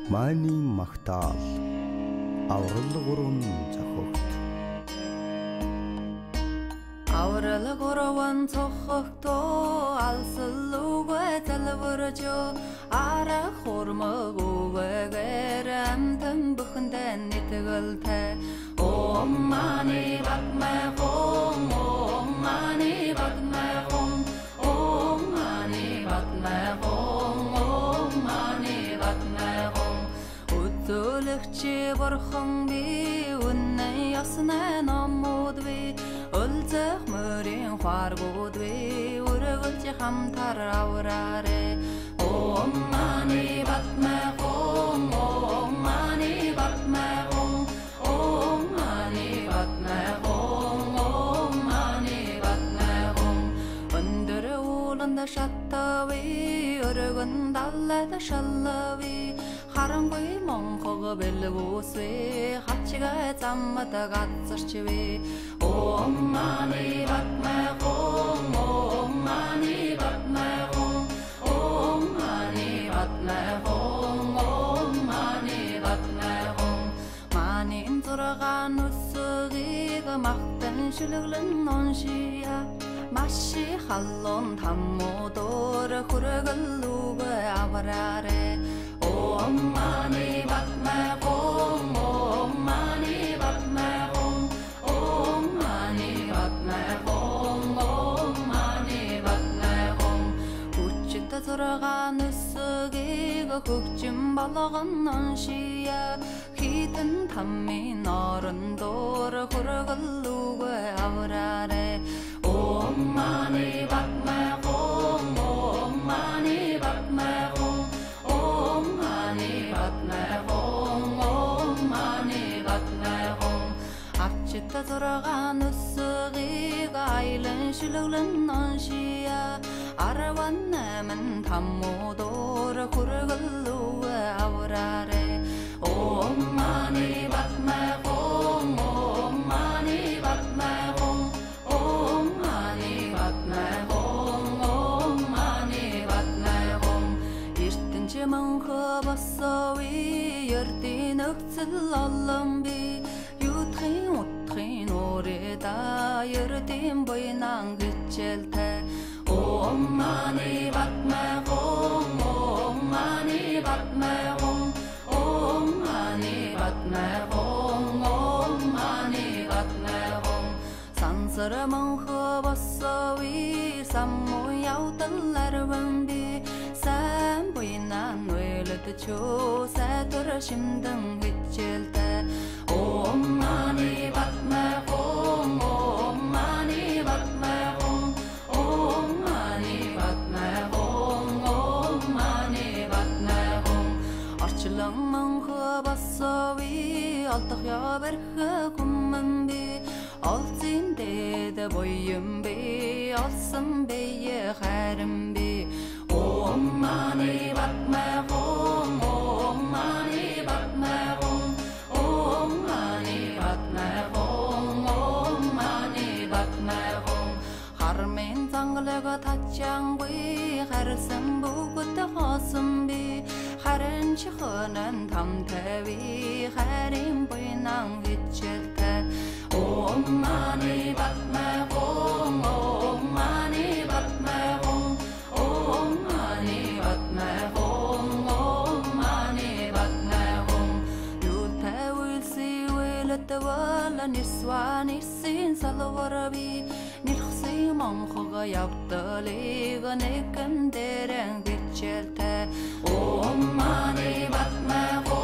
Мааны магтаал авралгурун зохогт авралгурун зохогтоо алсалуугаа залбиржо ара хурмагуугаар амтан бүхэндээ нэтгэлтэй Om mani padme hum Om mani padme hum Om mani padme hum Om mani padme hum Өдөлөгчи бурхан би үнэн ясна номууд би өлзөх мөрийн хааргууд би өргөлж хамтар авраарэ Om mani padme hum Om mani padme hum Om mani padme hum Om mani padme hum Өндөр ууланд шаттави өргөн даллада шаллави харангүй монхог бэлгүүсвэ хачгаа заммата гацарчвэ Om mani padme hum Om mani padme hum Om mani padme hum Om mani padme hum Манин зургаан өсөгийг махтан шүлэглэн оншия маши халлон таммуудор хүргэлүүг авраарэ Om mani padme hum Om mani padme hum Om mani padme hum Om mani padme hum Хүчит зургаан өсөгийг хөгжим болгон оншия хитэн таммин орондор хүргэлүүг авраарэ Om mani padme hum Om mani padme hum Om mani padme hum Om mani padme hum Арчита зургаан өсөгийг айлан шүлэглэн оншия арван намын таммуудор хүргэлүүг авраарэ Om mani padme hum Om mani padme hum Om mani padme hum Om mani padme hum эртэнчи манхо босови ердийн өгцөл олон би юутхын утхын уреда ердийн буйнан гिचэлтэй Om mani padme hum Om mani padme hum Om mani padme hum Om mani padme hum сансар манхо босови самму явдаларван би сайн буйнан уйлд чөө сайтар шимдэн гिचэлтэй Om mani padme hum Om mani padme hum Om mani padme hum Om mani padme hum орчлон манхо босови олдох яварх хүмэн би олзин дэд буйм би олсон бие харин би Om mani padme hum Om mani padme hum Om mani padme hum Om mani padme hum хармын зангалага тачангуй харсан бүгд хосон би харин чихонан тамтави харин буйнан гिचэлтэй Om mani padme hum Om mani padme hum Om mani padme hum Om mani padme hum юутай үлси үлэтвала нисвани син салварби нэрхси монхога явдалыг нэгэн дээрэн гिचэлтэй Om mani padme hum